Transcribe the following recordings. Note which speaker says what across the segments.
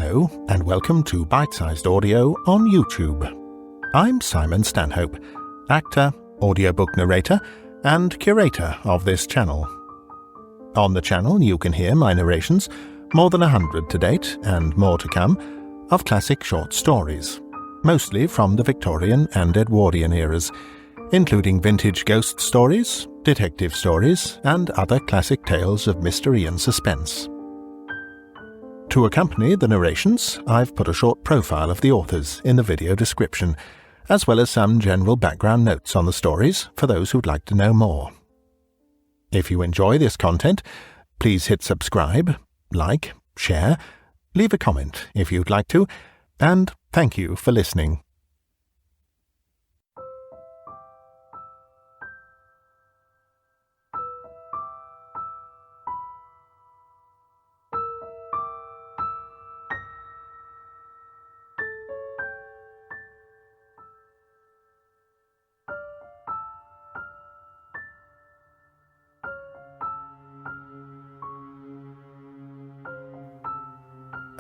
Speaker 1: Hello, and welcome to Bitesized Audio on YouTube. I'm Simon Stanhope, actor, audiobook narrator, and curator of this channel. On the channel you can hear my narrations, more than 100 to date, and more to come, of classic short stories, mostly from the Victorian and Edwardian eras, including vintage ghost stories, detective stories, and other classic tales of mystery and suspense. To accompany the narrations, I've put a short profile of the authors in the video description, as well as some general background notes on the stories for those who'd like to know more. If you enjoy this content, please hit subscribe, like, share, leave a comment if you'd like to, and thank you for listening.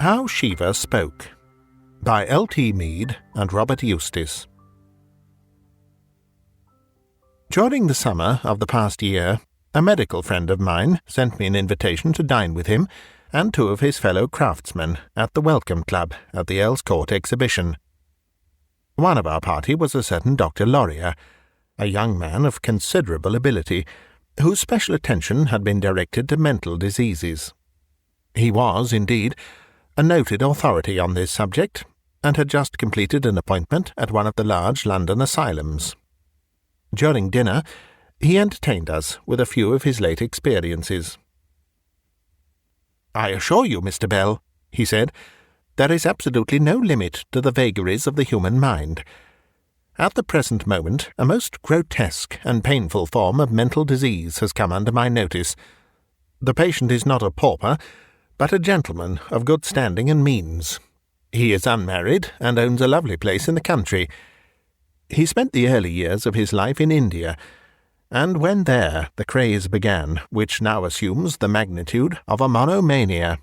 Speaker 1: How Śiva Spoke, by L.T. Meade and Robert Eustace. During the summer of the past year, a medical friend of mine sent me an invitation to dine with him and two of his fellow craftsmen at the Welcome Club at the Earl's Court exhibition. One of our party was a certain Dr. Laurier, a young man of considerable ability, whose special attention had been directed to mental diseases. He was, indeed, a noted authority on this subject, and had just completed an appointment at one of the large London asylums. During dinner, he entertained us with a few of his late experiences. "I assure you, Mr. Bell," he said, "there is absolutely no limit to the vagaries of the human mind. At the present moment, a most grotesque and painful form of mental disease has come under my notice. The patient is not a pauper, but a gentleman of good standing and means. He is unmarried and owns a lovely place in the country. He spent the early years of his life in India, and when there the craze began, which now assumes the magnitude of a monomania."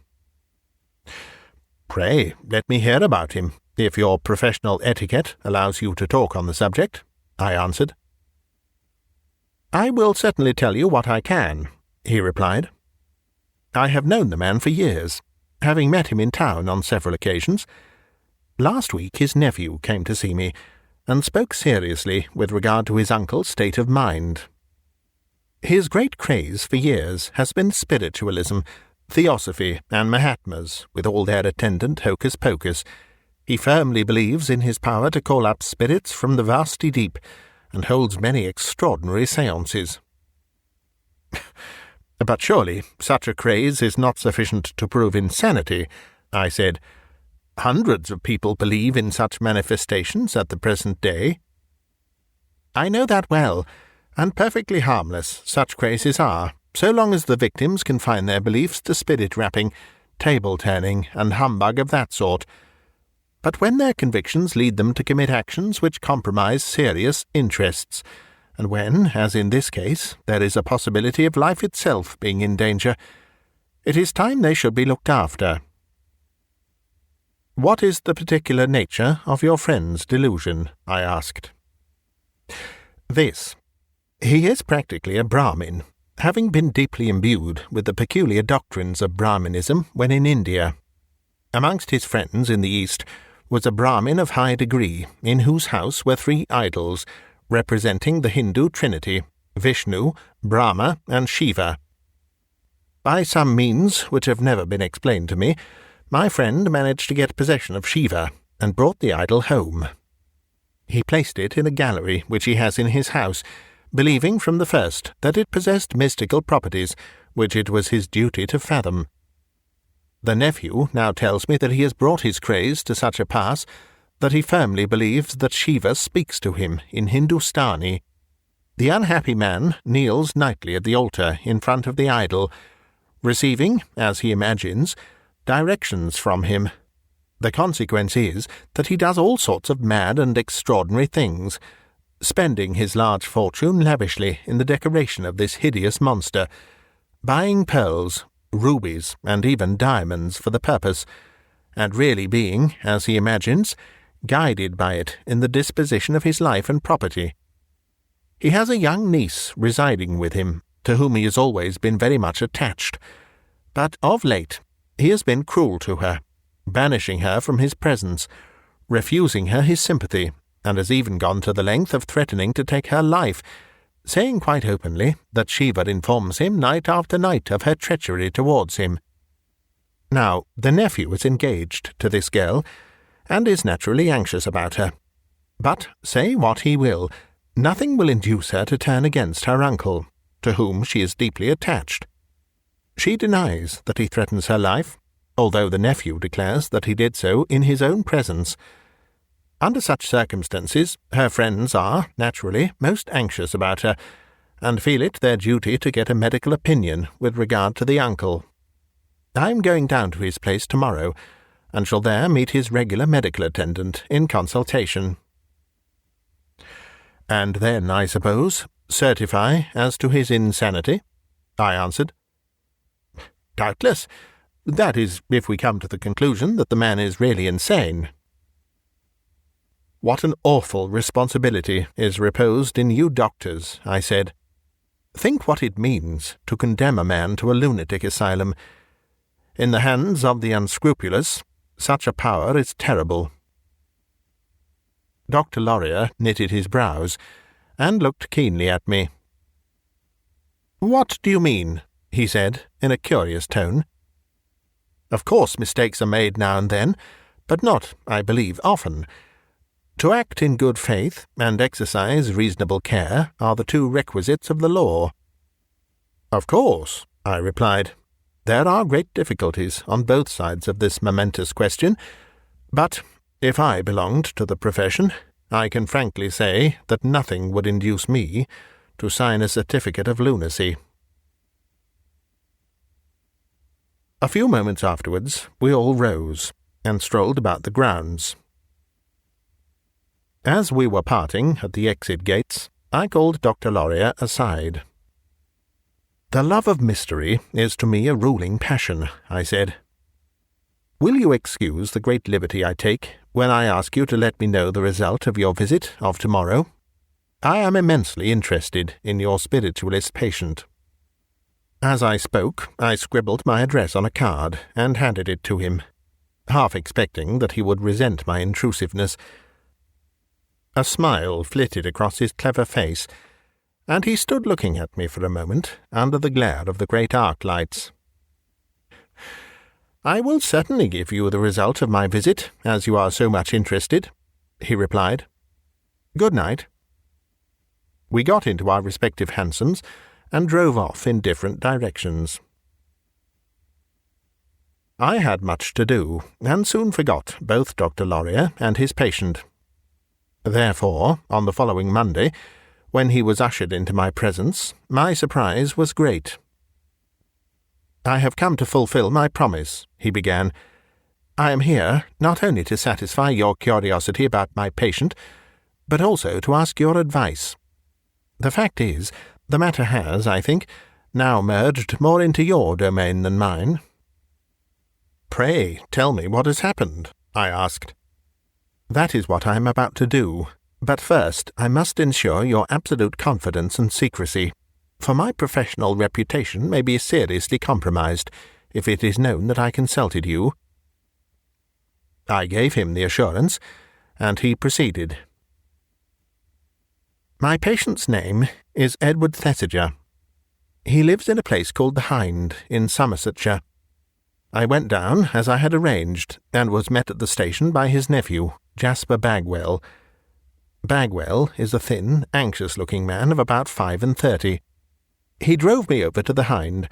Speaker 1: "Pray, let me hear about him, if your professional etiquette allows you to talk on the subject," I answered. "I will certainly tell you what I can," he replied. "I have known the man for years, having met him in town on several occasions. Last week his nephew came to see me, and spoke seriously with regard to his uncle's state of mind. His great craze for years has been spiritualism, theosophy, and Mahatmas, with all their attendant hocus-pocus. He firmly believes in his power to call up spirits from the vasty deep, and holds many extraordinary séances." "But surely such a craze is not sufficient to prove insanity," I said. "Hundreds of people believe in such manifestations at the present day." "I know that well, and perfectly harmless such crazes are, so long as the victims confine their beliefs to spirit-rapping, table-turning, and humbug of that sort. But when their convictions lead them to commit actions which compromise serious interests, and when, as in this case, there is a possibility of life itself being in danger, it is time they should be looked after." "What is the particular nature of your friend's delusion?" I asked. "This. He is practically a Brahmin, having been deeply imbued with the peculiar doctrines of Brahminism when in India. Amongst his friends in the East was a Brahmin of high degree, in whose house were 3 idols, representing the Hindu Trinity, Vishnu, Brahma, and Shiva. By some means which have never been explained to me, my friend managed to get possession of Shiva, and brought the idol home. He placed it in a gallery which he has in his house, believing from the first that it possessed mystical properties which it was his duty to fathom. The nephew now tells me that he has brought his craze to such a pass that he firmly believes that Shiva speaks to him in Hindustani. The unhappy man kneels nightly at the altar in front of the idol, receiving, as he imagines, directions from him. The consequence is that he does all sorts of mad and extraordinary things, spending his large fortune lavishly in the decoration of this hideous monster, buying pearls, rubies, and even diamonds for the purpose, and really being, as he imagines, guided by it in the disposition of his life and property. He has a young niece residing with him, to whom he has always been very much attached, but of late he has been cruel to her, banishing her from his presence, refusing her his sympathy, and has even gone to the length of threatening to take her life, saying quite openly that Śiva informs him night after night of her treachery towards him. Now, the nephew is engaged to this girl, and is naturally anxious about her. But, say what he will, nothing will induce her to turn against her uncle, to whom she is deeply attached. She denies that he threatens her life, although the nephew declares that he did so in his own presence. Under such circumstances, her friends are, naturally, most anxious about her, and feel it their duty to get a medical opinion with regard to the uncle. I am going down to his place tomorrow, and shall there meet his regular medical attendant in consultation. And then, I suppose, certify as to his insanity? I answered. Doubtless. That is, if we come to the conclusion that the man is really insane. What an awful responsibility is reposed in you doctors, I said. Think what it means to condemn a man to a lunatic asylum. In the hands of the unscrupulous, such a power is terrible. Dr. Laurier knitted his brows, and looked keenly at me. What do you mean? He said, in a curious tone. Of course mistakes are made now and then, but not, I believe, often. To act in good faith and exercise reasonable care are the two requisites of the law. Of course, I replied. There are great difficulties on both sides of this momentous question, but if I belonged to the profession, I can frankly say that nothing would induce me to sign a certificate of lunacy. A few moments afterwards, we all rose and strolled about the grounds. As we were parting at the exit gates, I called Dr. Laurier aside. The love of mystery is to me a ruling passion, I said. Will you excuse the great liberty I take when I ask you to let me know the result of your visit of tomorrow? I am immensely interested in your spiritualist patient. As I spoke, I scribbled my address on a card and handed it to him, half expecting that he would resent my intrusiveness. A smile flitted across his clever face, and he stood looking at me for a moment under the glare of the great arc lights. I will certainly give you the result of my visit, as you are so much interested, he replied. Good night. We got into our respective hansoms and drove off in different directions. I had much to do, and soon forgot both Dr. Laurier and his patient. Therefore, on the following Monday, when he was ushered into my presence, my surprise was great. I have come to fulfill my promise, he began. I am here not only to satisfy your curiosity about my patient, but also to ask your advice. The fact is, the matter has, I think, now merged more into your domain than mine. Pray tell me what has happened, I asked. That is what I am about to do. But first, I must ensure your absolute confidence and secrecy, for my professional reputation may be seriously compromised if it is known that I consulted you. I gave him the assurance, and he proceeded. My patient's name is Edward Thesiger. He lives in a place called the Hind in Somersetshire. I went down, as I had arranged, and was met at the station by his nephew, Jasper Bagwell. Bagwell is a thin, anxious-looking man of about 35. He drove me over to the Hind,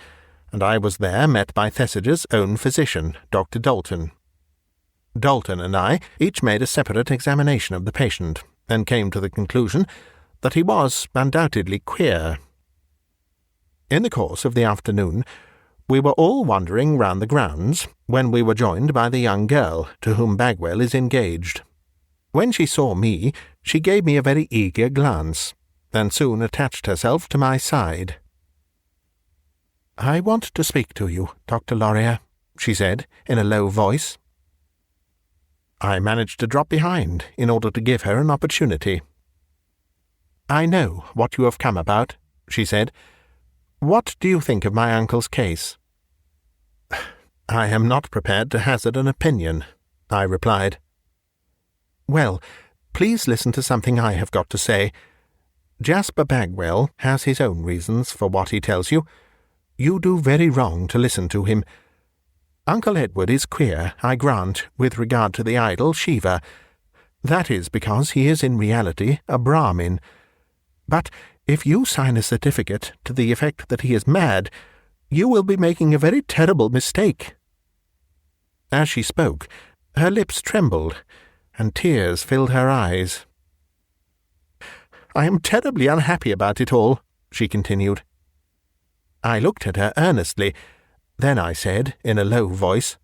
Speaker 1: and I was there met by Thesiger's own physician, Dr. Dalton. Dalton and I each made a separate examination of the patient, and came to the conclusion that he was undoubtedly queer. In the course of the afternoon, we were all wandering round the grounds, when we were joined by the young girl to whom Bagwell is engaged. When she saw me, she gave me a very eager glance, and soon attached herself to my side. I want to speak to you, Dr. Laurier, she said, in a low voice. I managed to drop behind in order to give her an opportunity. "I know what you have come about," she said. "What do you think of my uncle's case?" "I am not prepared to hazard an opinion," I replied. "Well, please listen to something I have got to say. Jasper Bagwell has his own reasons for what he tells you. You do very wrong to listen to him. Uncle Edward is queer, I grant, with regard to the idol Śiva. That is because he is in reality a Brahmin. But if you sign a certificate to the effect that he is mad, you will be making a very terrible mistake." As she spoke, her lips trembled, and tears filled her eyes. "I am terribly unhappy about it all," she continued. I looked at her earnestly. Then I said, in a low voice,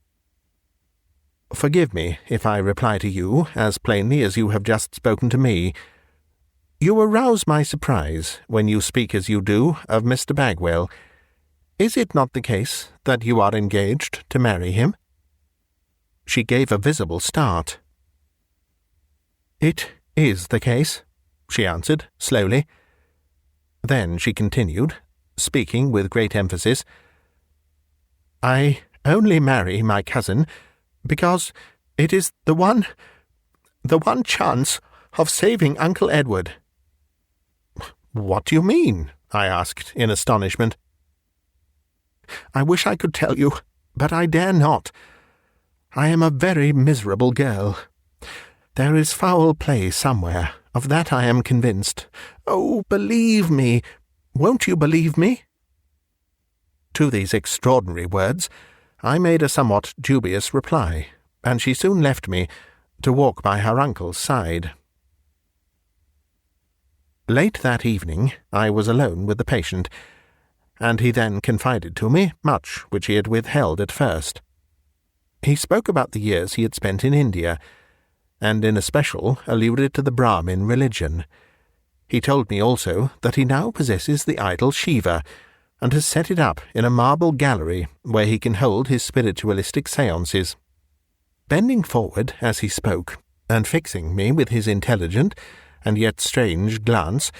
Speaker 1: "Forgive me if I reply to you as plainly as you have just spoken to me. You arouse my surprise when you speak as you do of Mr. Bagwell. Is it not the case that you are engaged to marry him?" She gave a visible start. "It is the case," she answered, slowly. Then she continued, speaking with great emphasis, "I only marry my cousin because it is the one chance of saving Uncle Edward." "What do you mean?" I asked in astonishment. "I wish I could tell you, but I dare not. I am a very miserable girl. There is foul play somewhere, of that I am convinced. Oh, believe me! Won't you believe me?" To these extraordinary words I made a somewhat dubious reply, and she soon left me to walk by her uncle's side. Late that evening I was alone with the patient, and he then confided to me much which he had withheld at first. He spoke about the years he had spent in India, and in especial alluded to the Brahmin religion. He told me also that he now possesses the idol Śiva, and has set it up in a marble gallery where he can hold his spiritualistic séances. Bending forward as he spoke, and fixing me with his intelligent and yet strange glance,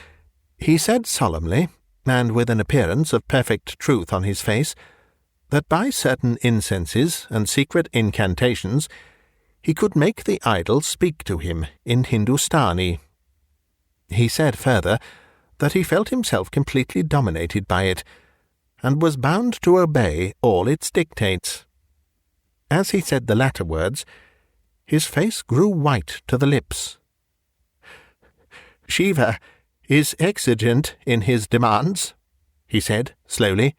Speaker 1: he said solemnly, and with an appearance of perfect truth on his face, that by certain incenses and secret incantations he could make the idol speak to him in Hindustani. He said further that he felt himself completely dominated by it, and was bound to obey all its dictates. As he said the latter words, his face grew white to the lips. "Śiva is exigent in his demands," he said slowly.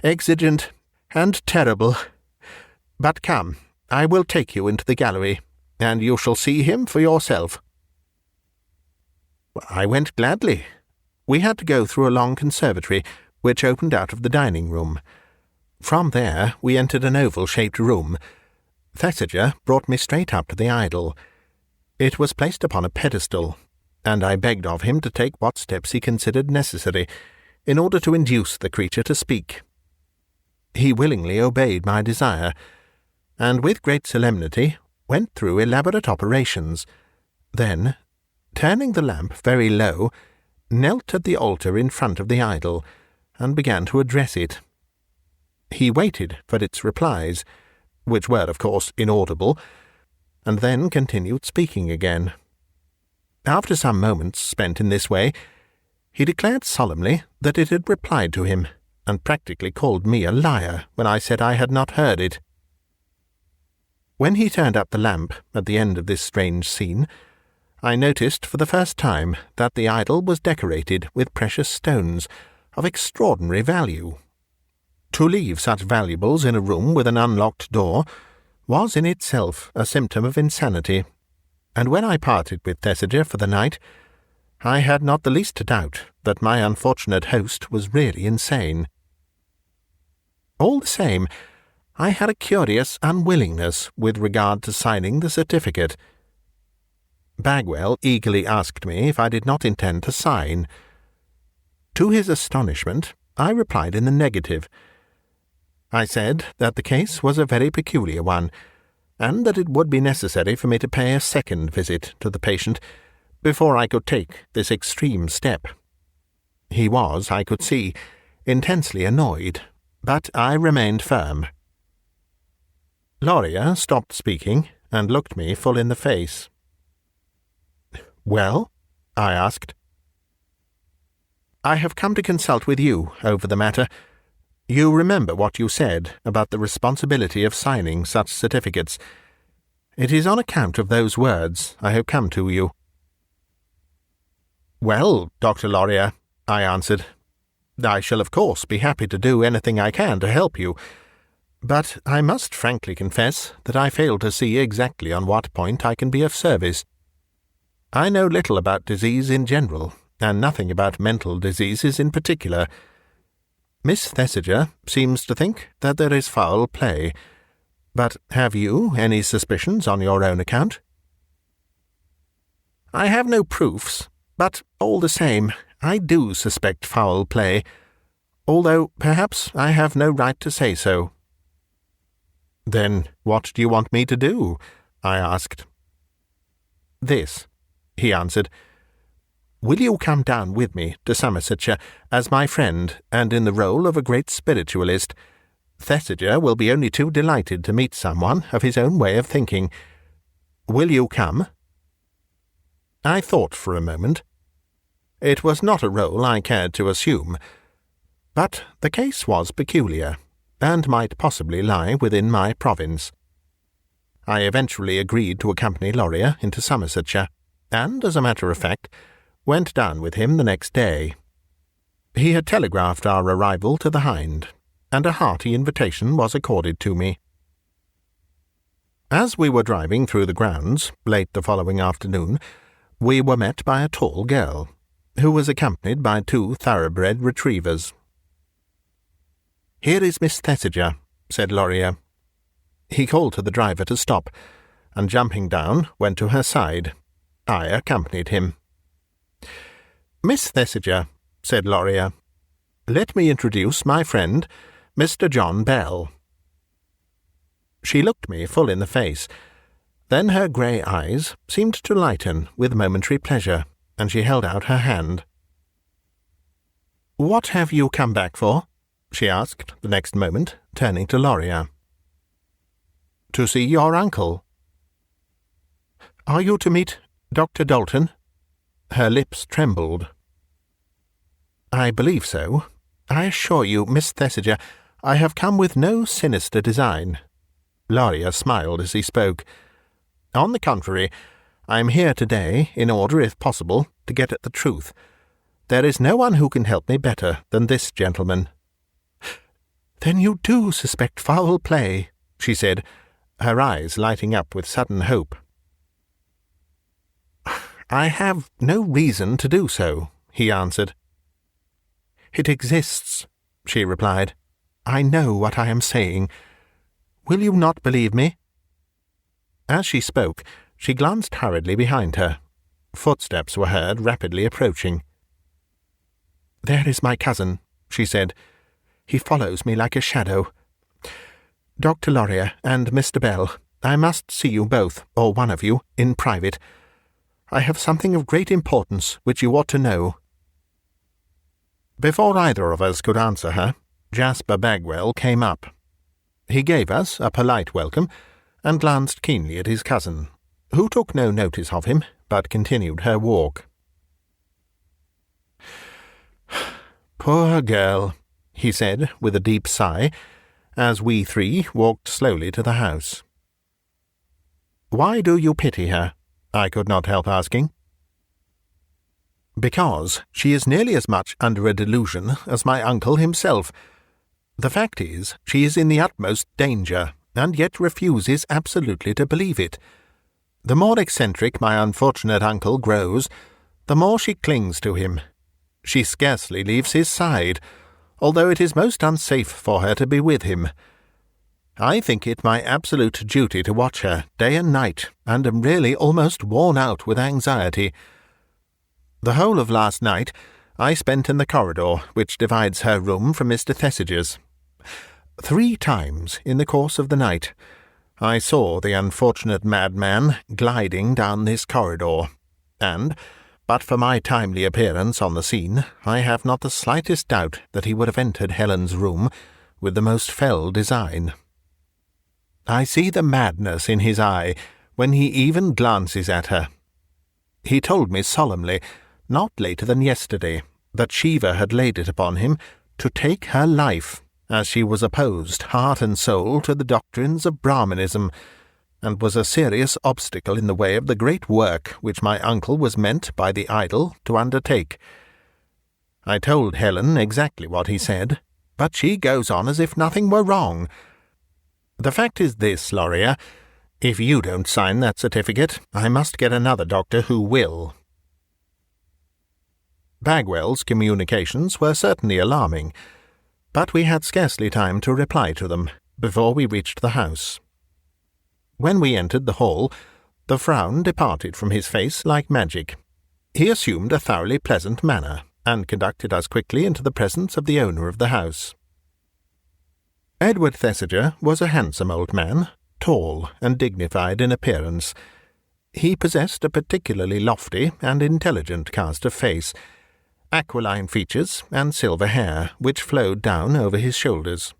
Speaker 1: "Exigent and terrible. But come, I will take you into the gallery, and you shall see him for yourself." I went gladly. We had to go through a long conservatory, which opened out of the dining-room. From there we entered an oval-shaped room. Thesiger brought me straight up to the idol. It was placed upon a pedestal, and I begged of him to take what steps he considered necessary in order to induce the creature to speak. He willingly obeyed my desire, and with great solemnity went through elaborate operations. Then, turning the lamp very low, knelt at the altar in front of the idol, and began to address it. He waited for its replies, which were, of course, inaudible, and then continued speaking again. After some moments spent in this way, he declared solemnly that it had replied to him, and practically called me a liar when I said I had not heard it. When he turned up the lamp at the end of this strange scene, I noticed for the first time that the idol was decorated with precious stones of extraordinary value. To leave such valuables in a room with an unlocked door was in itself a symptom of insanity, and when I parted with Thesiger for the night, I had not the least doubt that my unfortunate host was really insane. All the same, I had a curious unwillingness with regard to signing the certificate. Bagwell eagerly asked me if I did not intend to sign. To his astonishment, I replied in the negative. I said that the case was a very peculiar one, and that it would be necessary for me to pay a second visit to the patient before I could take this extreme step. He was, I could see, intensely annoyed, but I remained firm. Loria stopped speaking and looked me full in the face. "Well?" I asked. "I have come to consult with you over the matter. You remember what you said about the responsibility of signing such certificates. It is on account of those words I have come to you." "Well, Dr. Loria," I answered, "I shall of course be happy to do anything I can to help you, but I must frankly confess that I fail to see exactly on what point I can be of service. I know little about disease in general, and nothing about mental diseases in particular. Miss Thesiger seems to think that there is foul play, but have you any suspicions on your own account?" "I have no proofs, but all the same, I do suspect foul play, although perhaps I have no right to say so." "Then what do you want me to do?" I asked. "This," he answered. "Will you come down with me to Somersetshire as my friend and in the role of a great spiritualist? Thesiger will be only too delighted to meet someone of his own way of thinking. Will you come?" I thought for a moment. It was not a role I cared to assume, but the case was peculiar, and might possibly lie within my province. I eventually agreed to accompany Loria into Somersetshire, and, as a matter of fact, went down with him the next day. He had telegraphed our arrival to the Hind, and a hearty invitation was accorded to me. As we were driving through the grounds, late the following afternoon, we were met by a tall girl, who was accompanied by 2 thoroughbred retrievers. "Here is Miss Thesiger," said Loria. He called to the driver to stop, and jumping down, went to her side. I accompanied him. "Miss Thesiger," said Loria, "let me introduce my friend, Mr. John Bell." She looked me full in the face. Then her grey eyes seemed to lighten with momentary pleasure, and she held out her hand. "What have you come back for?" she asked the next moment, turning to Loria. "To see your uncle." "Are you to meet Dr. Dalton?" Her lips trembled. "I believe so. I assure you, Miss Thesiger, I have come with no sinister design." Loria smiled as he spoke. "On the contrary, I am here today in order, if possible, to get at the truth. There is no one who can help me better than this gentleman." "Then you do suspect foul play," she said, her eyes lighting up with sudden hope. "I have no reason to do so," he answered. "It exists," she replied. "I know what I am saying. Will you not believe me?" As she spoke, she glanced hurriedly behind her. Footsteps were heard rapidly approaching. "There is my cousin," she said. "He follows me like a shadow. Dr. Loria and Mr. Bell, I must see you both, or one of you, in private. I have something of great importance which you ought to know." Before either of us could answer her, Jasper Bagwell came up. He gave us a polite welcome, and glanced keenly at his cousin, who took no notice of him, but continued her walk. "Poor girl," he said with a deep sigh, as we 3 walked slowly to the house. "Why do you pity her?" I could not help asking. "Because she is nearly as much under a delusion as my uncle himself. The fact is, she is in the utmost danger, and yet refuses absolutely to believe it. The more eccentric my unfortunate uncle grows, the more she clings to him. She scarcely leaves his side, although it is most unsafe for her to be with him. I think it my absolute duty to watch her day and night, and am really almost worn out with anxiety. The whole of last night I spent in the corridor which divides her room from Mr. Thesiger's. 3 times in the course of the night I saw the unfortunate madman gliding down this corridor, and, but for my timely appearance on the scene, I have not the slightest doubt that he would have entered Helen's room with the most fell design. I see the madness in his eye when he even glances at her. He told me solemnly, not later than yesterday, that Śiva had laid it upon him to take her life, as she was opposed heart and soul to the doctrines of Brahminism, and was a serious obstacle in the way of the great work which my uncle was meant by the idol to undertake. I told Helen exactly what he said, but she goes on as if nothing were wrong. The fact is this, Loria, if you don't sign that certificate, I must get another doctor who will. Bagwell's communications were certainly alarming, but we had scarcely time to reply to them before we reached the house. When we entered the hall, the frown departed from his face like magic. He assumed a thoroughly pleasant manner, and conducted us quickly into the presence of the owner of the house. Edward Thesiger was a handsome old man, tall and dignified in appearance. He possessed a particularly lofty and intelligent cast of face, aquiline features and silver hair which flowed down over his shoulders.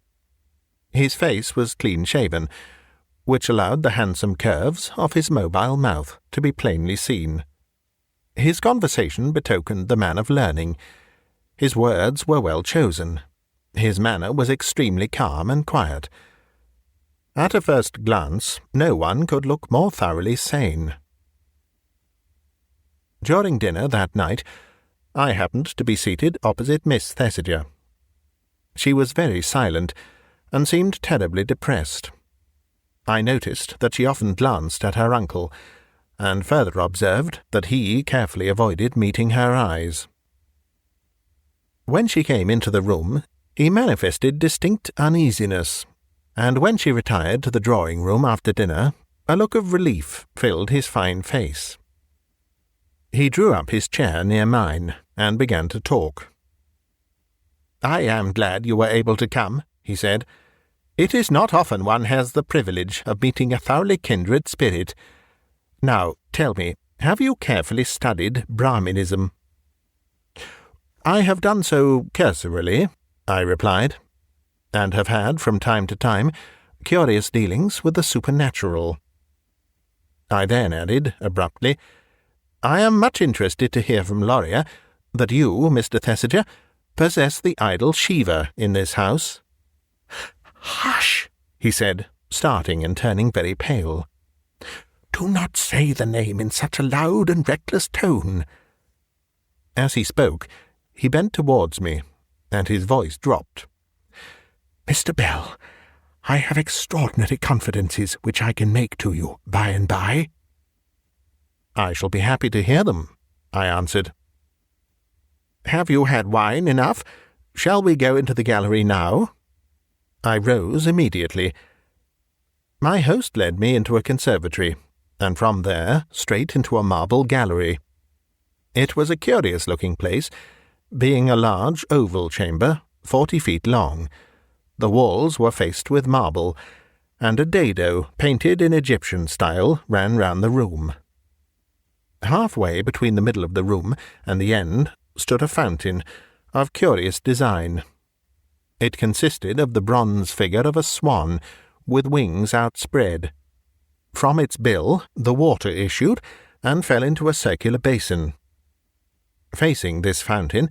Speaker 1: His face was clean-shaven, which allowed the handsome curves of his mobile mouth to be plainly seen. His conversation betokened the man of learning. His words were well chosen. His manner was extremely calm and quiet. At a first glance, no one could look more thoroughly sane. During dinner that night, I happened to be seated opposite Miss Thesiger. She was very silent, and seemed terribly depressed. I noticed that she often glanced at her uncle, and further observed that he carefully avoided meeting her eyes. When she came into the room, he manifested distinct uneasiness, and when she retired to the drawing-room after dinner, a look of relief filled his fine face. He drew up his chair near mine, and began to talk. "I am glad you were able to come," he said. "It is not often one has the privilege of meeting a thoroughly kindred spirit. Now, tell me, have you carefully studied Brahminism?" "I have done so cursorily," I replied, "and have had, from time to time, curious dealings with the supernatural." I then added, abruptly, "I am much interested to hear from Loria that you, Mr. Thesiger, possess the idol Śiva in this house." "Hush!" he said, starting and turning very pale. "Do not say the name in such a loud and reckless tone." As he spoke, he bent towards me, and his voice dropped. "Mr. Bell, I have extraordinary confidences which I can make to you by and by." "I shall be happy to hear them," I answered. "Have you had wine enough? Shall we go into the gallery now?" I rose immediately. My host led me into a conservatory, and from there straight into a marble gallery. It was a curious-looking place, being a large oval chamber, 40 feet long. The walls were faced with marble, and a dado, painted in Egyptian style, ran round the room. Halfway between the middle of the room and the end stood a fountain of curious design. It consisted of the bronze figure of a swan with wings outspread. From its bill the water issued and fell into a circular basin. Facing this fountain,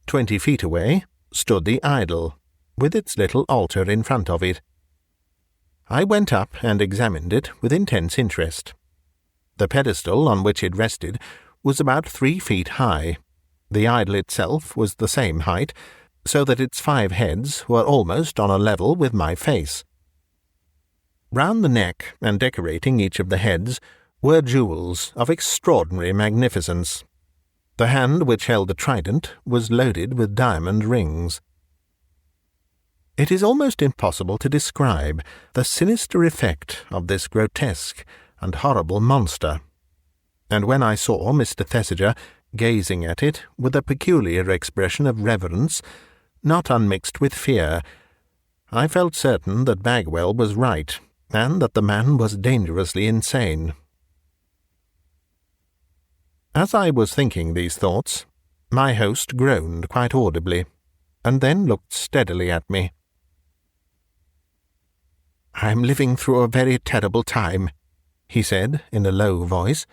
Speaker 1: 20 feet away, stood the idol, with its little altar in front of it. I went up and examined it with intense interest. The pedestal on which it rested was about 3 feet high. The idol itself was the same height, so that its 5 heads were almost on a level with my face. Round the neck and decorating each of the heads were jewels of extraordinary magnificence. The hand which held the trident was loaded with diamond rings. It is almost impossible to describe the sinister effect of this grotesque and horrible monster, and when I saw Mr. Thesiger gazing at it with a peculiar expression of reverence, not unmixed with fear, I felt certain that Bagwell was right and that the man was dangerously insane. As I was thinking these thoughts, my host groaned quite audibly, and then looked steadily at me. "I am living through a very terrible time," he said in a low voice.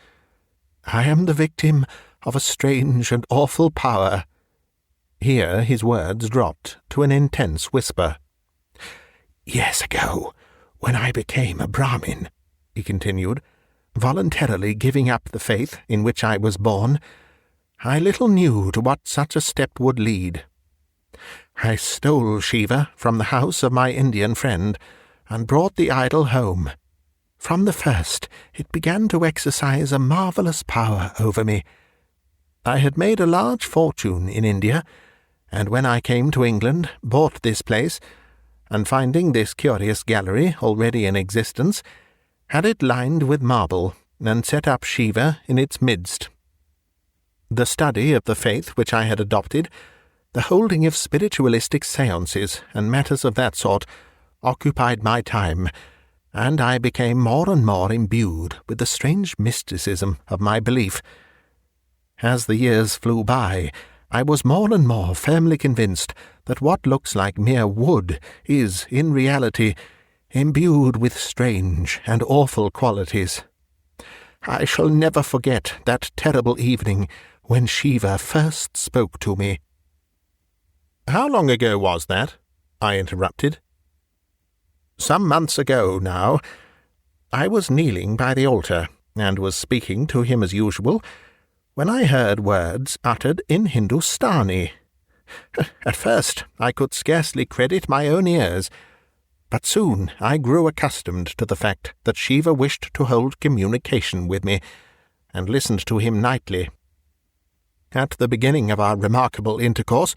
Speaker 1: "I am the victim of a strange and awful power." Here his words dropped to an intense whisper. "Years ago, when I became a Brahmin," he continued, "voluntarily giving up the faith in which I was born, I little knew to what such a step would lead. I stole Śiva from the house of my Indian friend, and brought the idol home. From the first, it began to exercise a marvellous power over me. I had made a large fortune in India, and when I came to England, bought this place, and finding this curious gallery already in existence, had it lined with marble, and set up Śiva in its midst. The study of the faith which I had adopted, the holding of spiritualistic seances and matters of that sort, occupied my time, and I became more and more imbued with the strange mysticism of my belief. As the years flew by, I was more and more firmly convinced that what looks like mere wood is, in reality, imbued with strange and awful qualities. I shall never forget that terrible evening when Śiva first spoke to me." "How long ago was that?" I interrupted. "Some months ago now. I was kneeling by the altar, and was speaking to him as usual, when I heard words uttered in Hindustani. At first I could scarcely credit my own ears, but soon I grew accustomed to the fact that Śiva wished to hold communication with me, and listened to him nightly. At the beginning of our remarkable intercourse,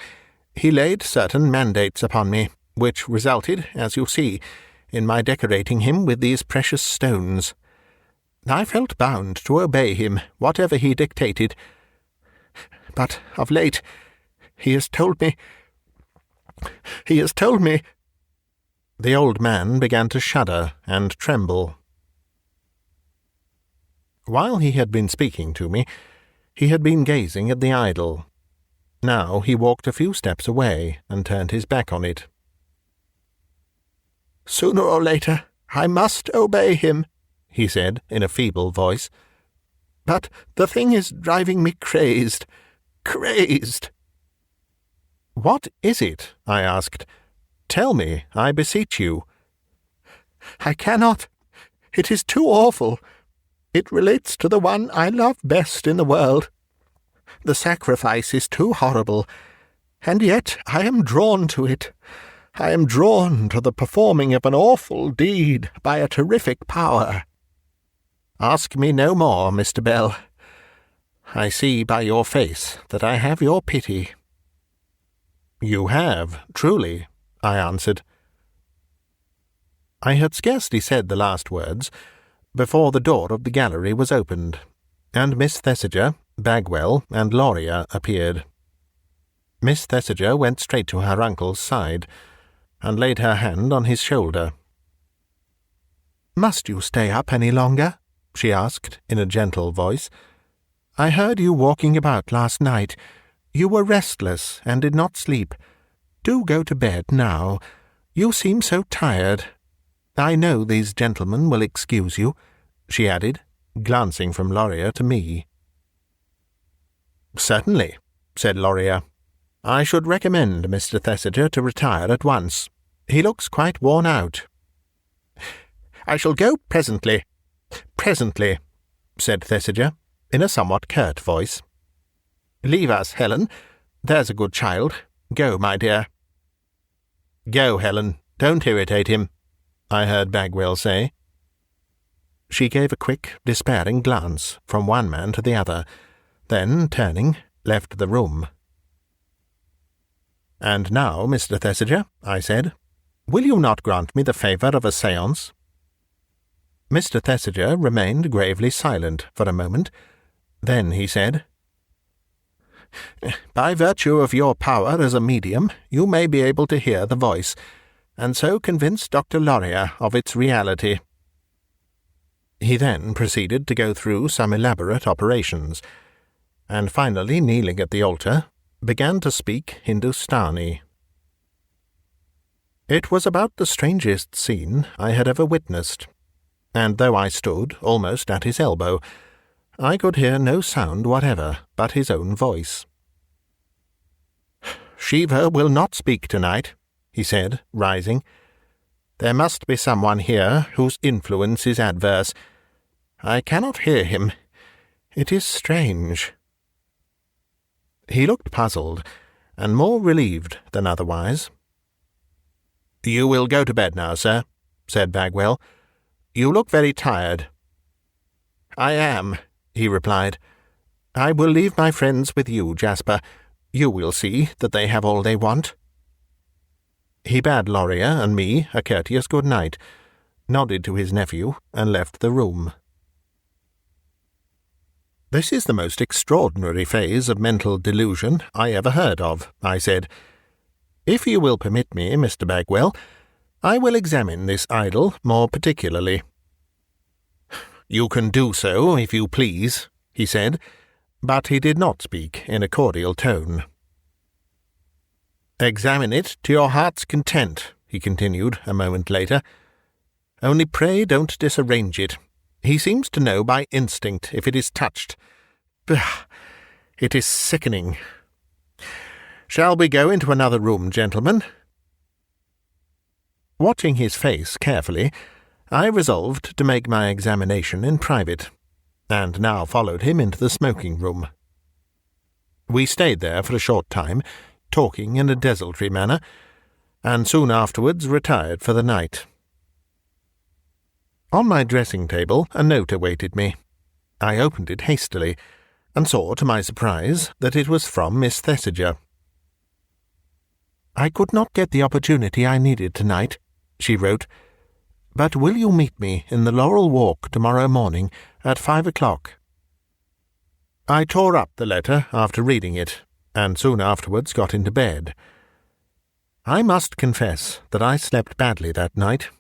Speaker 1: he laid certain mandates upon me, which resulted, as you see, in my decorating him with these precious stones. I felt bound to obey him, whatever he dictated. But of late he has told me... The old man began to shudder and tremble. While he had been speaking to me, he had been gazing at the idol. Now he walked a few steps away and turned his back on it. "Sooner or later I must obey him," he said in a feeble voice. "But the thing is driving me crazed. Crazed!" "What is it?" I asked. "Tell me, I beseech you." "I cannot. It is too awful. It relates to the one I love best in the world. The sacrifice is too horrible, and yet I am drawn to it. I am drawn to the performing of an awful deed by a terrific power." "Ask me no more, Mr. Bell. I see by your face that I have your pity." "You have, truly," I answered. I had scarcely said the last words before the door of the gallery was opened, and Miss Thesiger, Bagwell, and Loria appeared. Miss Thesiger went straight to her uncle's side, and laid her hand on his shoulder. "Must you stay up any longer?" she asked in a gentle voice. "I heard you walking about last night. You were restless and did not sleep. Do go to bed now. You seem so tired. I know these gentlemen will excuse you," she added, glancing from Loria to me. "Certainly," said Loria. "I should recommend Mr. Thesiger to retire at once. He looks quite worn out." "I shall go presently, said Thesiger, in a somewhat curt voice. "Leave us, Helen. There's a good child. Go, my dear." "Go, Helen. Don't irritate him," I heard Bagwell say. She gave a quick, despairing glance from one man to the other, then, turning, left the room. "And now, Mr. Thesiger," I said, "will you not grant me the favour of a séance?" Mr. Thesiger remained gravely silent for a moment. Then he said, "By virtue of your power as a medium, you may be able to hear the voice, and so convince Dr. Loria of its reality, He then proceeded to go through some elaborate operations, and finally, kneeling at the altar, began to speak Hindustani. It was about the strangest scene I had ever witnessed, and though I stood almost at his elbow, I could hear no sound whatever but his own voice. "Shiva will not speak tonight," he said, rising. "There must be someone here whose influence is adverse. I cannot hear him. It is strange." He looked puzzled, and more relieved than otherwise. "You will go to bed now, sir," said Bagwell. "You look very tired." "I am," he replied. "I will leave my friends with you, Jasper. You will see that they have all they want." He bade Loria and me a courteous good night, nodded to his nephew, and left the room. "This is the most extraordinary phase of mental delusion I ever heard of," I said. "If you will permit me, Mr. Bagwell, I will examine this idol more particularly." "You can do so, if you please," he said, but he did not speak in a cordial tone. "Examine it to your heart's content," he continued a moment later. "Only pray don't disarrange it. He seems to know by instinct if it is touched. Bah! It is sickening. Shall we go into another room, gentlemen?" Watching his face carefully, I resolved to make my examination in private, and now followed him into the smoking-room. We stayed there for a short time, talking in a desultory manner, and soon afterwards retired for the night. On my dressing-table a note awaited me. I opened it hastily, and saw, to my surprise, that it was from Miss Thesiger. "I could not get the opportunity I needed tonight," she wrote, "but will you meet me in the Laurel Walk tomorrow morning at 5 o'clock? I tore up the letter after reading it, and soon afterwards got into bed. I must confess that I slept badly that night.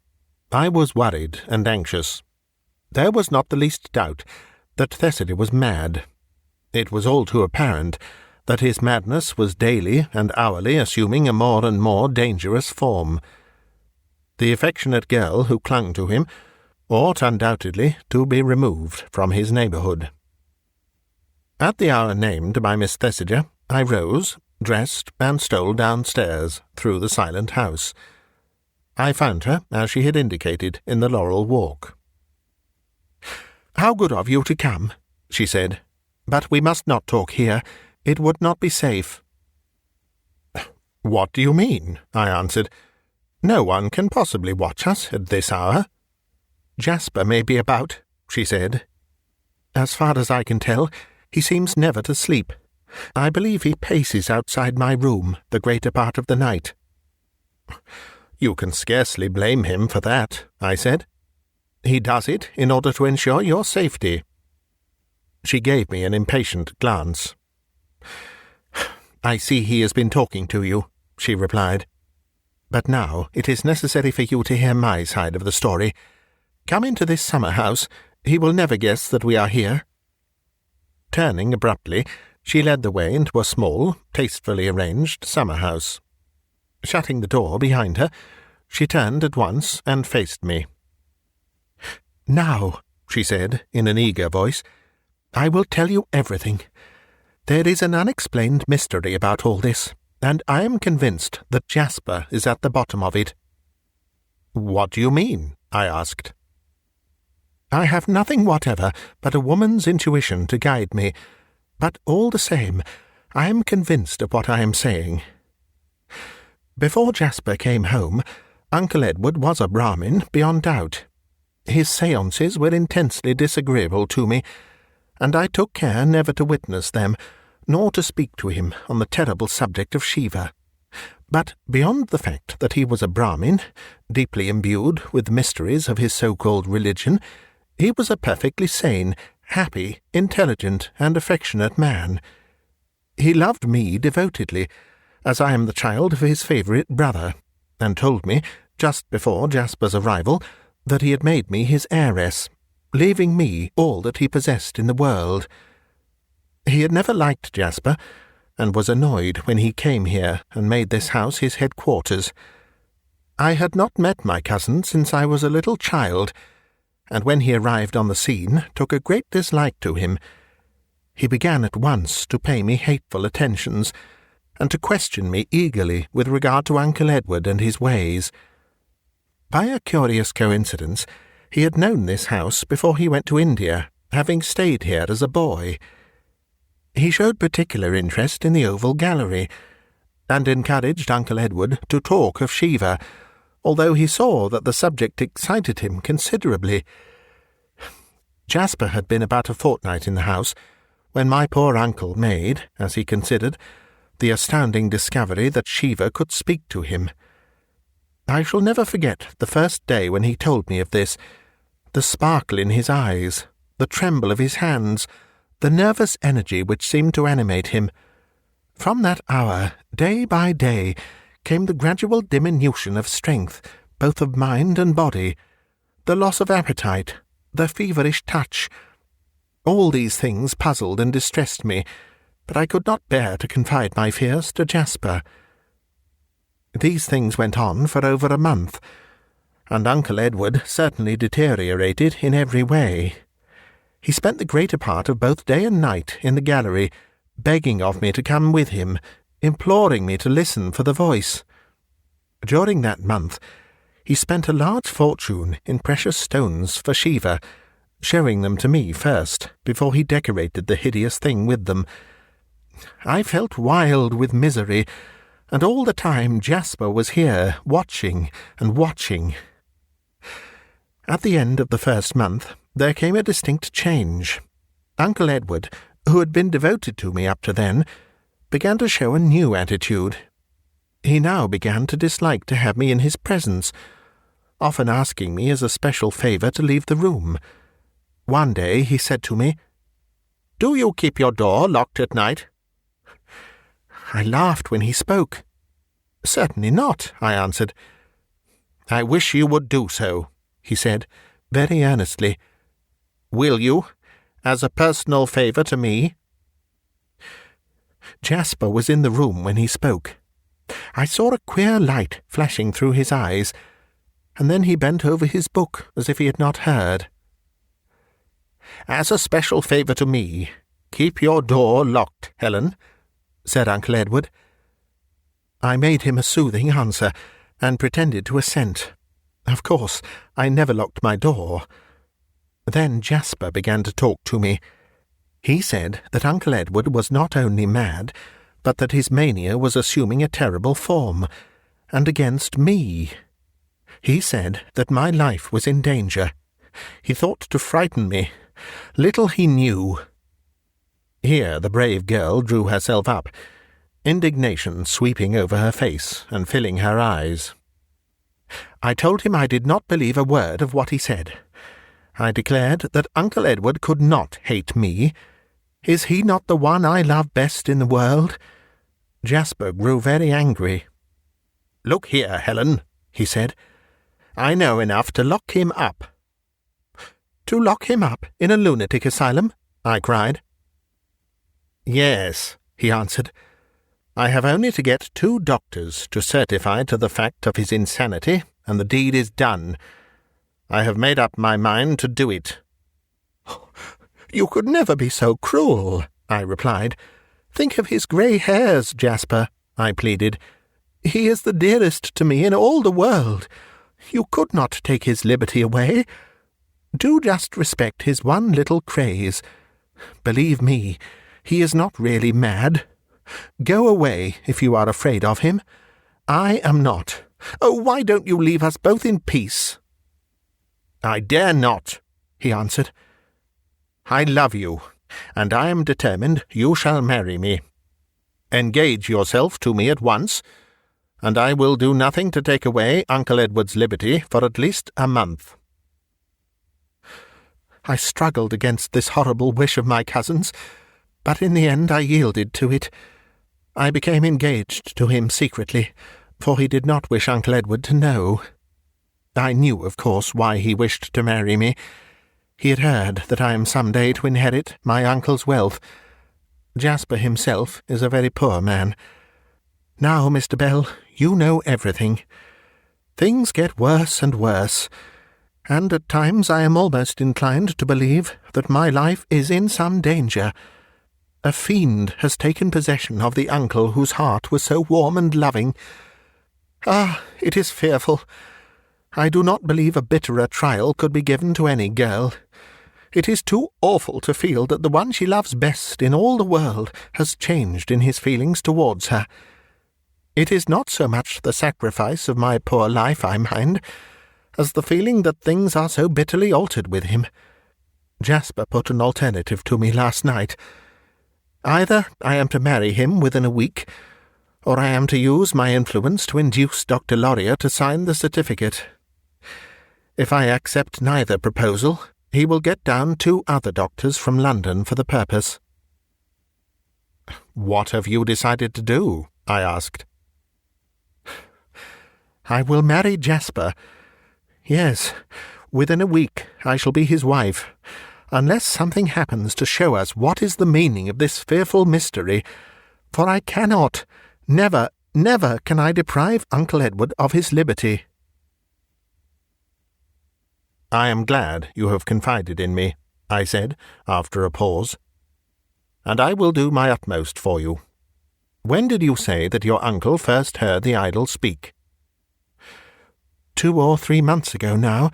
Speaker 1: I was worried and anxious. There was not the least doubt that Thesiger was mad. It was all too apparent that his madness was daily and hourly assuming a more and more dangerous form. The affectionate girl who clung to him ought undoubtedly to be removed from his neighbourhood. At the hour named by Miss Thesiger, I rose, dressed, and stole downstairs through the silent house. I found her, as she had indicated, in the Laurel Walk. "How good of you to come," she said. "But we must not talk here. It would not be safe." "What do you mean?" I answered. "No one can possibly watch us at this hour." "Jasper may be about," she said. "As far as I can tell, he seems never to sleep. I believe he paces outside my room the greater part of the night." "You can scarcely blame him for that," I said. "He does it in order to ensure your safety." She gave me an impatient glance. "I see he has been talking to you," she replied. "But now it is necessary for you to hear my side of the story. Come into this summer house. He will never guess that we are here." Turning abruptly, she led the way into a small, tastefully arranged summer house. Shutting the door behind her, she turned at once and faced me. "Now," she said in an eager voice, "I will tell you everything. There is an unexplained mystery about all this, and I am convinced that Jasper is at the bottom of it." "What do you mean?" I asked. "I have nothing whatever but a woman's intuition to guide me, but all the same, I am convinced of what I am saying. Before Jasper came home, Uncle Edward was a Brahmin beyond doubt. His séances were intensely disagreeable to me, and I took care never to witness them, nor to speak to him on the terrible subject of Shiva. But beyond the fact that he was a Brahmin, deeply imbued with the mysteries of his so-called religion, he was a perfectly sane, happy, intelligent, and affectionate man. He loved me devotedly, as I am the child of his favourite brother, and told me, just before Jasper's arrival, that he had made me his heiress. leaving me all that he possessed in the world. He had never liked Jasper, and was annoyed when he came here and made this house his headquarters. I had not met my cousin since I was a little child, and when he arrived on the scene, took a great dislike to him. He began at once to pay me hateful attentions, and to question me eagerly with regard to Uncle Edward and his ways. By a curious coincidence, he had known this house before he went to India, having stayed here as a boy. He showed particular interest in the Oval Gallery, and encouraged Uncle Edward to talk of Śiva, although he saw that the subject excited him considerably. Jasper had been about a fortnight in the house, when my poor uncle made, as he considered, the astounding discovery that Śiva could speak to him. I shall never forget the first day when he told me of this, the sparkle in his eyes, the tremble of his hands, the nervous energy which seemed to animate him. From that hour, day by day, came the gradual diminution of strength, both of mind and body, the loss of appetite, the feverish touch. All these things puzzled and distressed me, but I could not bear to confide my fears to Jasper. These things went on for over a month, and Uncle Edward certainly deteriorated in every way. He spent the greater part of both day and night in the gallery, begging of me to come with him, imploring me to listen for the voice. During that month, he spent a large fortune in precious stones for Śiva, showing them to me first, before he decorated the hideous thing with them. I felt wild with misery, and all the time Jasper was here, watching and watching. At the end of the first month, there came a distinct change. Uncle Edward, who had been devoted to me up to then, began to show a new attitude. He now began to dislike to have me in his presence, often asking me as a special favour to leave the room. One day he said to me, "Do you keep your door locked at night?" I laughed when he spoke. "Certainly not," I answered. "I wish you would do so," he said, very earnestly. "Will you, as a personal favour to me?" Jasper was in the room when he spoke. I saw a queer light flashing through his eyes, and then he bent over his book as if he had not heard. "As a special favour to me, keep your door locked, Helen," said Uncle Edward. I made him a soothing answer, and pretended to assent. Of course, I never locked my door. Then Jasper began to talk to me. He said that Uncle Edward was not only mad, but that his mania was assuming a terrible form, and against me. He said that my life was in danger. He thought to frighten me. Little he knew. Here the brave girl drew herself up, indignation sweeping over her face and filling her eyes. I told him I did not believe a word of what he said. I declared that Uncle Edward could not hate me. Is he not the one I love best in the world? Jasper grew very angry. "Look here, Helen," he said. "I know enough to lock him up." "To lock him up in a lunatic asylum?" I cried. "Yes," he answered. "I have only to get 2 doctors to certify to the fact of his insanity, and the deed is done. I have made up my mind to do it." "You could never be so cruel," I replied. "Think of his grey hairs, Jasper," I pleaded. "He is the dearest to me in all the world. You could not take his liberty away. Do just respect his one little craze. Believe me, he is not really mad. Go away if you are afraid of him. I am not. Oh, why don't you leave us both in peace?" "I dare not," he answered. "I love you, and I am determined you shall marry me. Engage yourself to me at once, and I will do nothing to take away Uncle Edward's liberty for at least a month." I struggled against this horrible wish of my cousin's, but in the end I yielded to it. I became engaged to him secretly, for he did not wish Uncle Edward to know. I knew, of course, why he wished to marry me. He had heard that I am some day to inherit my uncle's wealth. Jasper himself is a very poor man. Now, Mr. Bell, you know everything. Things get worse and worse, and at times I am almost inclined to believe that my life is in some danger. A fiend has taken possession of the uncle whose heart was so warm and loving. Ah, it is fearful. I do not believe a bitterer trial could be given to any girl. It is too awful to feel that the one she loves best in all the world has changed in his feelings towards her. It is not so much the sacrifice of my poor life I mind, as the feeling that things are so bitterly altered with him. Jasper put an alternative to me last night. Either I am to marry him within a week, or I am to use my influence to induce Dr. Laurier to sign the certificate. If I accept neither proposal, he will get down 2 other doctors from London for the purpose. "What have you decided to do?" I asked. "I will marry Jasper. Yes, within a week I shall be his wife, unless something happens to show us what is the meaning of this fearful mystery, for I cannot, never can I deprive Uncle Edward of his liberty." "I am glad you have confided in me," I said, after a pause, "and I will do my utmost for you. When did you say that your uncle first heard the idol speak?" 2 or 3 months ago now,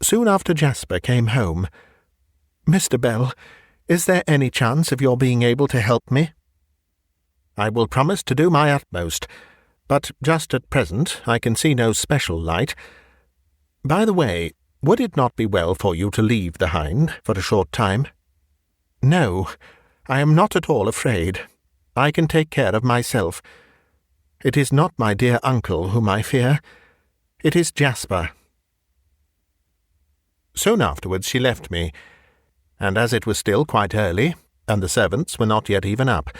Speaker 1: soon after Jasper came home. Mr. Bell, is there any chance of your being able to help me?" "I will promise to do my utmost, but just at present I can see no special light. By the way, would it not be well for you to leave the Hind for a short time?" "No, I am not at all afraid. I can take care of myself. It is not my dear uncle whom I fear. It is Jasper." Soon afterwards she left me, and as it was still quite early, and the servants were not yet even up,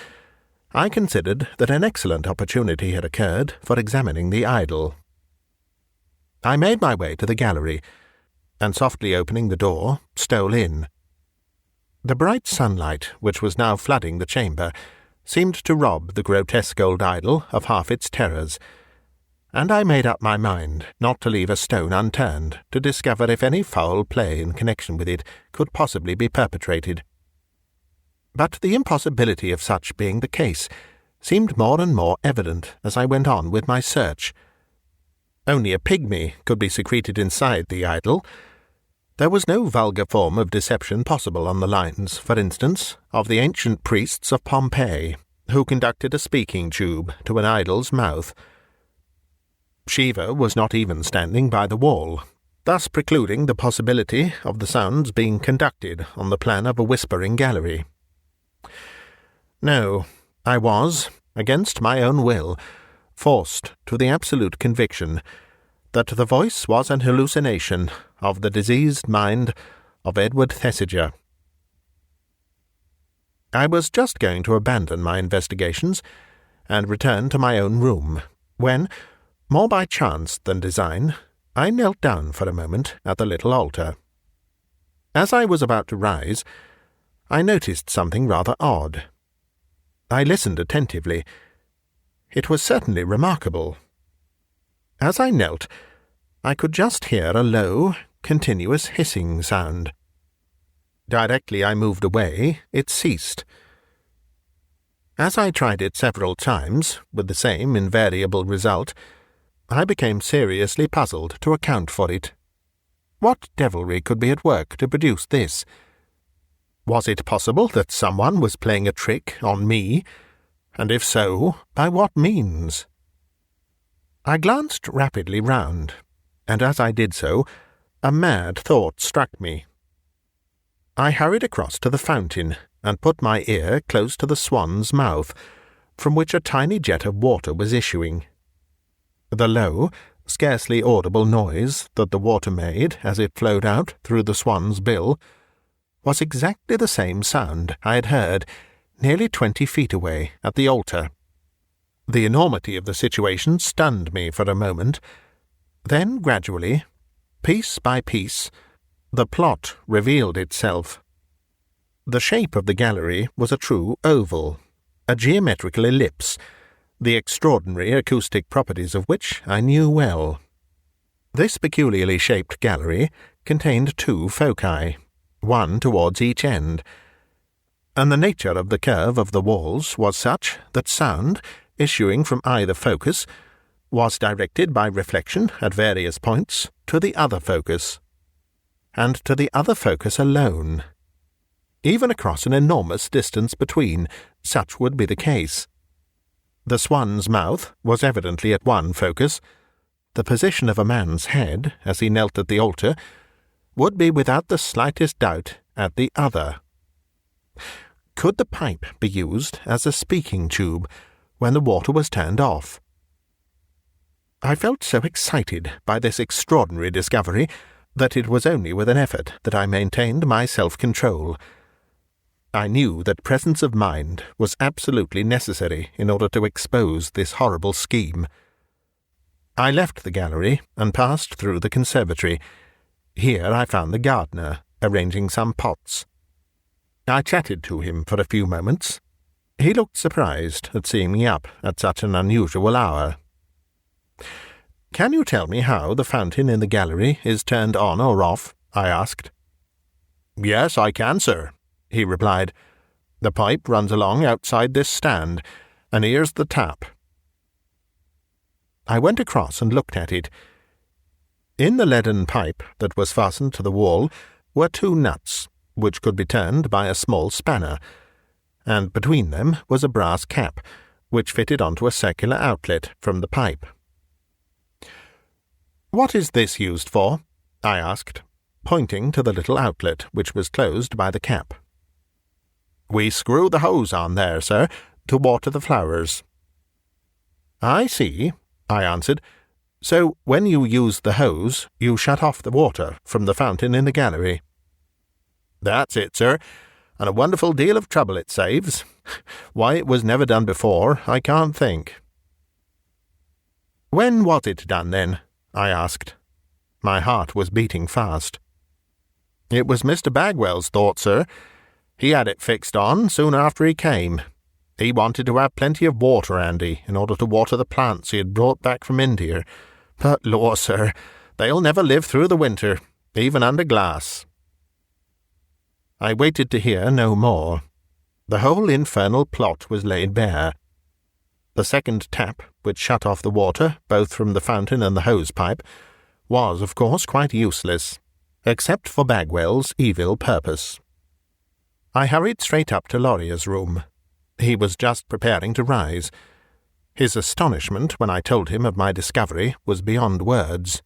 Speaker 1: I considered that an excellent opportunity had occurred for examining the idol. I made my way to the gallery, and softly opening the door, stole in. The bright sunlight, which was now flooding the chamber, seemed to rob the grotesque old idol of half its terrors, and I made up my mind not to leave a stone unturned to discover if any foul play in connection with it could possibly be perpetrated. But the impossibility of such being the case seemed more and more evident as I went on with my search. Only a pygmy could be secreted inside the idol. There was no vulgar form of deception possible on the lines, for instance, of the ancient priests of Pompeii, who conducted a speaking tube to an idol's mouth. Shiva was not even standing by the wall, thus precluding the possibility of the sounds being conducted on the plan of a whispering gallery. No, I was, against my own will, forced to the absolute conviction that the voice was an hallucination of the diseased mind of Edward Thesiger. I was just going to abandon my investigations and return to my own room, when, more by chance than design, I knelt down for a moment at the little altar. As I was about to rise, I noticed something rather odd. I listened attentively. It was certainly remarkable. As I knelt, I could just hear a low, continuous hissing sound. Directly I moved away, it ceased. As I tried it several times, with the same invariable result, I became seriously puzzled to account for it. What devilry could be at work to produce this? Was it possible that someone was playing a trick on me, and if so, by what means? I glanced rapidly round, and as I did so, a mad thought struck me. I hurried across to the fountain and put my ear close to the swan's mouth, from which a tiny jet of water was issuing. The low, scarcely audible noise that the water made as it flowed out through the swan's bill was exactly the same sound I had heard nearly 20 feet away at the altar. The enormity of the situation stunned me for a moment. Then, gradually, piece by piece, The plot revealed itself. The shape of the gallery was a true oval, a geometrical ellipse, the extraordinary acoustic properties of which I knew well. This peculiarly shaped gallery contained 2 foci, one towards each end, and the nature of the curve of the walls was such that sound, issuing from either focus, was directed by reflection at various points to the other focus, and to the other focus alone. Even across an enormous distance between, such would be the case. The swan's mouth was evidently at one focus. The position of a man's head, as he knelt at the altar, would be without the slightest doubt at the other. Could the pipe be used as a speaking tube when the water was turned off? I felt so excited by this extraordinary discovery that it was only with an effort that I maintained my self-control. I knew that presence of mind was absolutely necessary in order to expose this horrible scheme. I left the gallery and passed through the conservatory. Here I found the gardener arranging some pots. I chatted to him for a few moments. He looked surprised at seeing me up at such an unusual hour. "Can you tell me how the fountain in the gallery is turned on or off?" I asked. "Yes, I can, sir," he replied. "The pipe runs along outside this stand, and here's the tap." I went across and looked at it. In the leaden pipe that was fastened to the wall were 2 nuts, which could be turned by a small spanner, and between them was a brass cap, which fitted onto a circular outlet from the pipe. "What is this used for?" I asked, pointing to the little outlet which was closed by the cap. "We screw the hose on there, sir, to water the flowers." "I see," I answered. "So when you use the hose, you shut off the water from the fountain in the gallery." "That's it, sir, and a wonderful deal of trouble it saves. Why it was never done before, I can't think." "When was it done, then?" I asked. My heart was beating fast. "It was Mr. Bagwell's thought, sir. He had it fixed on soon after he came. He wanted to have plenty of water handy in order to water the plants he had brought back from India. But, lor, sir, they'll never live through the winter, even under glass." I waited to hear no more. The whole infernal plot was laid bare. The second tap, which shut off the water, both from the fountain and the hose-pipe, was, of course, quite useless, except for Bagwell's evil purpose. I hurried straight up to Lauria's room. He was just preparing to rise. His astonishment when I told him of my discovery was beyond words.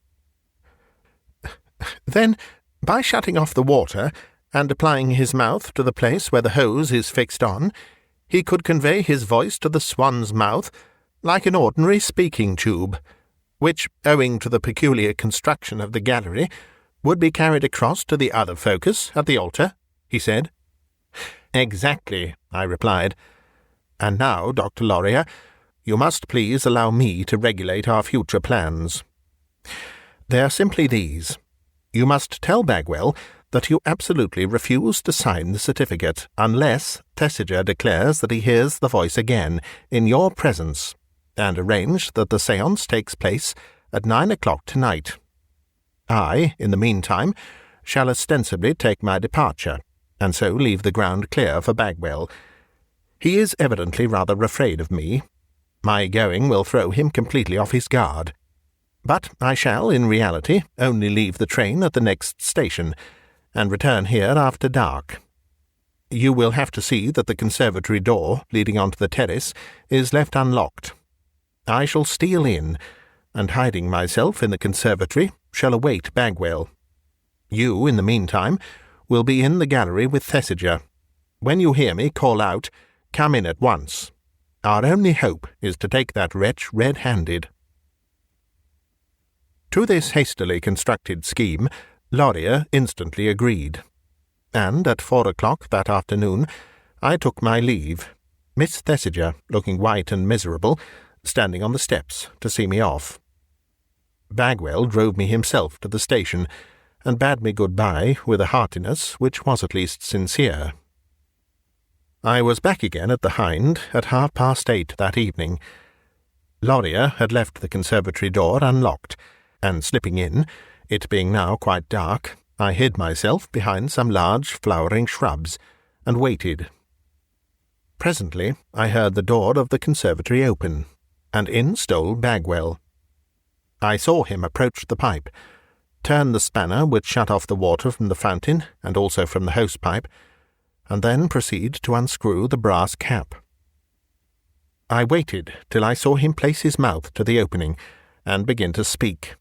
Speaker 1: "Then, by shutting off the water and applying his mouth to the place where the hose is fixed on, he could convey his voice to the swan's mouth like an ordinary speaking tube, which, owing to the peculiar construction of the gallery, would be carried across to the other focus at the altar," he said. "Exactly," I replied. "And now, Dr. Lauria, you must please allow me to regulate our future plans. They are simply these. You must tell Bagwell that you absolutely refuse to sign the certificate unless Thesiger declares that he hears the voice again in your presence, and arrange that the séance takes place at 9 o'clock tonight. I, in the meantime, shall ostensibly take my departure, and so leave the ground clear for Bagwell. He is evidently rather afraid of me. My going will throw him completely off his guard. But I shall, in reality, only leave the train at the next station, and return here after dark. You will have to see that the conservatory door leading onto the terrace is left unlocked. I shall steal in, and hiding myself in the conservatory, shall await Bagwell. You, in the meantime, will be in the gallery with Thesiger. When you hear me call out, 'Come in at once.' Our only hope is to take that wretch red-handed." To this hastily constructed scheme, Lauria instantly agreed, and at 4 o'clock that afternoon I took my leave, Miss Thesiger, looking white and miserable, standing on the steps to see me off. Bagwell drove me himself to the station, and bade me good-bye with a heartiness which was at least sincere. I was back again at the Hind at 8:30 that evening. Laurier had left the conservatory door unlocked, and slipping in, it being now quite dark, I hid myself behind some large flowering shrubs, and waited. Presently I heard the door of the conservatory open, and in stole Bagwell. I saw him approach the pipe, turn the spanner which shut off the water from the fountain and also from the hose-pipe, and then proceed to unscrew the brass cap. I waited till I saw him place his mouth to the opening and begin to speak,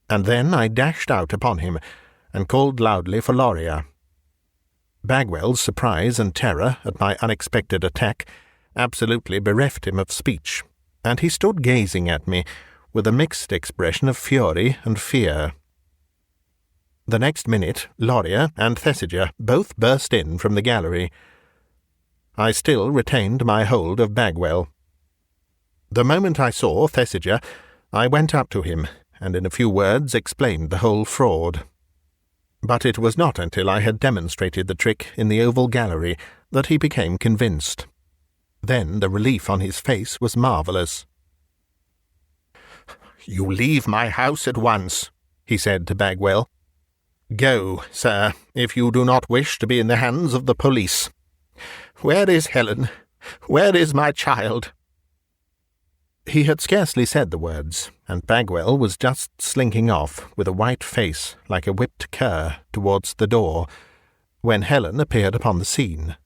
Speaker 1: and then I dashed out upon him and called loudly for Laurier. Bagwell's surprise and terror at my unexpected attack absolutely bereft him of speech, and he stood gazing at me with a mixed expression of fury and fear. The next minute Laurier and Thesiger both burst in from the gallery. I still retained my hold of Bagwell. The moment I saw Thesiger, I went up to him, and in a few words explained the whole fraud. But it was not until I had demonstrated the trick in the oval gallery that he became convinced. Then the relief on his face was marvellous. "You leave my house at once," he said to Bagwell. "Go, sir, if you do not wish to be in the hands of the police. Where is Helen? Where is my child?" He had scarcely said the words, and Bagwell was just slinking off with a white face like a whipped cur towards the door, when Helen appeared upon the scene.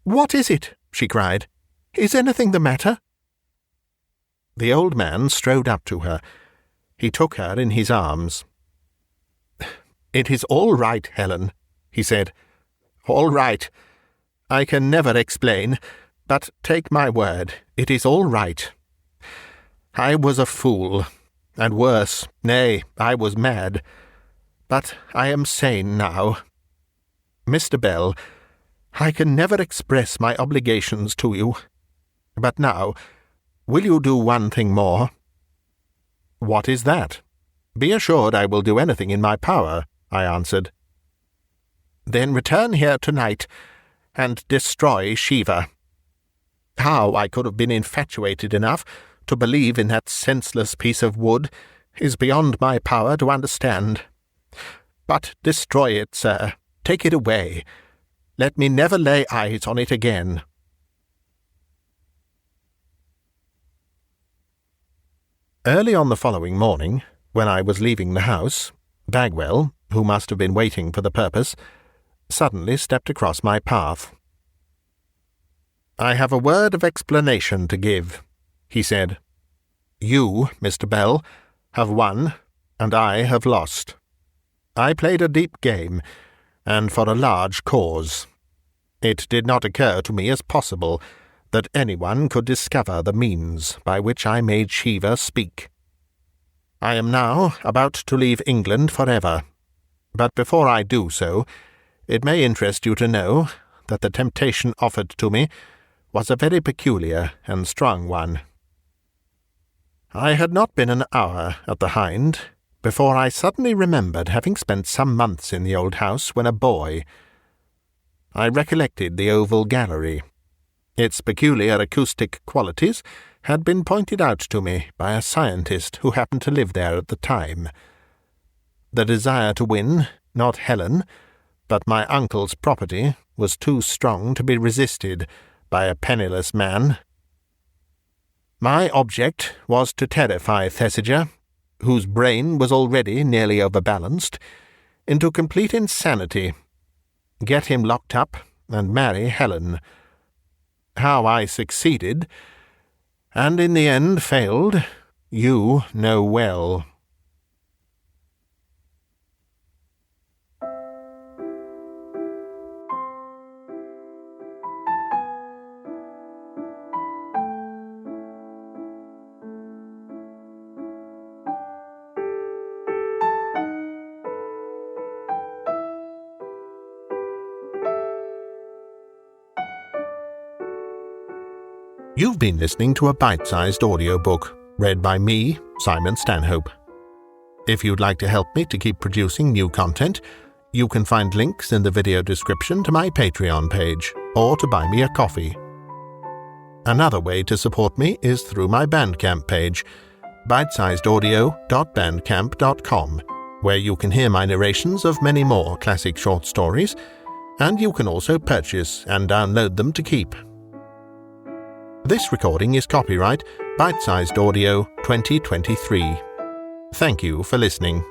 Speaker 1: "What is it?" she cried. "Is anything the matter?" The old man strode up to her. He took her in his arms. "It is all right, Helen," he said. "All right. I can never explain, but take my word, it is all right. I was a fool, and worse, nay, I was mad. But I am sane now. Mr. Bell, I can never express my obligations to you. But now, will you do one thing more?" "What is that?" "Be assured I will do anything in my power," I answered. "Then return here tonight, and destroy Śiva. How I could have been infatuated enough to believe in that senseless piece of wood is beyond my power to understand. But destroy it, sir. Take it away. Let me never lay eyes on it again." Early on the following morning, when I was leaving the house, Bagwell, who must have been waiting for the purpose, suddenly stepped across my path. "I have a word of explanation to give," he said. "You, Mr. Bell, have won, and I have lost. I played a deep game, and for a large cause. It did not occur to me as possible that anyone could discover the means by which I made Śiva speak. I am now about to leave England forever, but before I do so, it may interest you to know that the temptation offered to me was a very peculiar and strong one. I had not been an hour at the Hind before I suddenly remembered having spent some months in the old house when a boy. I recollected the oval gallery. Its peculiar acoustic qualities had been pointed out to me by a scientist who happened to live there at the time. The desire to win, not Helen, but my uncle's property, was too strong to be resisted by a penniless man. My object was to terrify Thesiger, whose brain was already nearly overbalanced, into complete insanity, get him locked up, and marry Helen. How I succeeded, and in the end failed, you know well. You've been listening to a bite-sized audiobook, read by me, Simon Stanhope. If you'd like to help me to keep producing new content, you can find links in the video description to my Patreon page, or to buy me a coffee. Another way to support me is through my Bandcamp page, bitesizedaudio.bandcamp.com, where you can hear my narrations of many more classic short stories, and you can also purchase and download them to keep. This recording is copyright Bitesized Audio 2023. Thank you for listening.